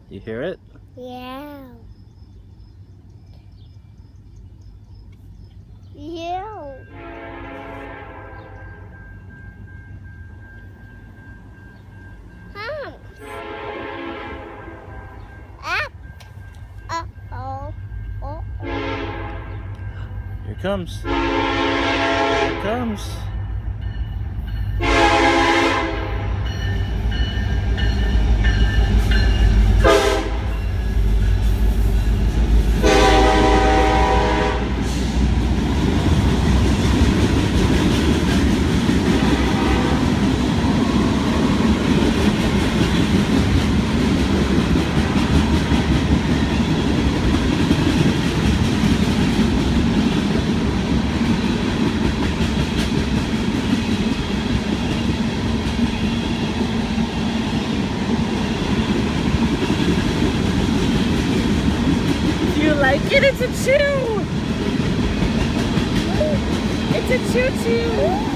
You hear it? Yeah. Yeah. Huh. Ah. Uh-oh. Uh-oh. Here it comes. Here it comes. You like it? It's a chew! It's a choo-choo!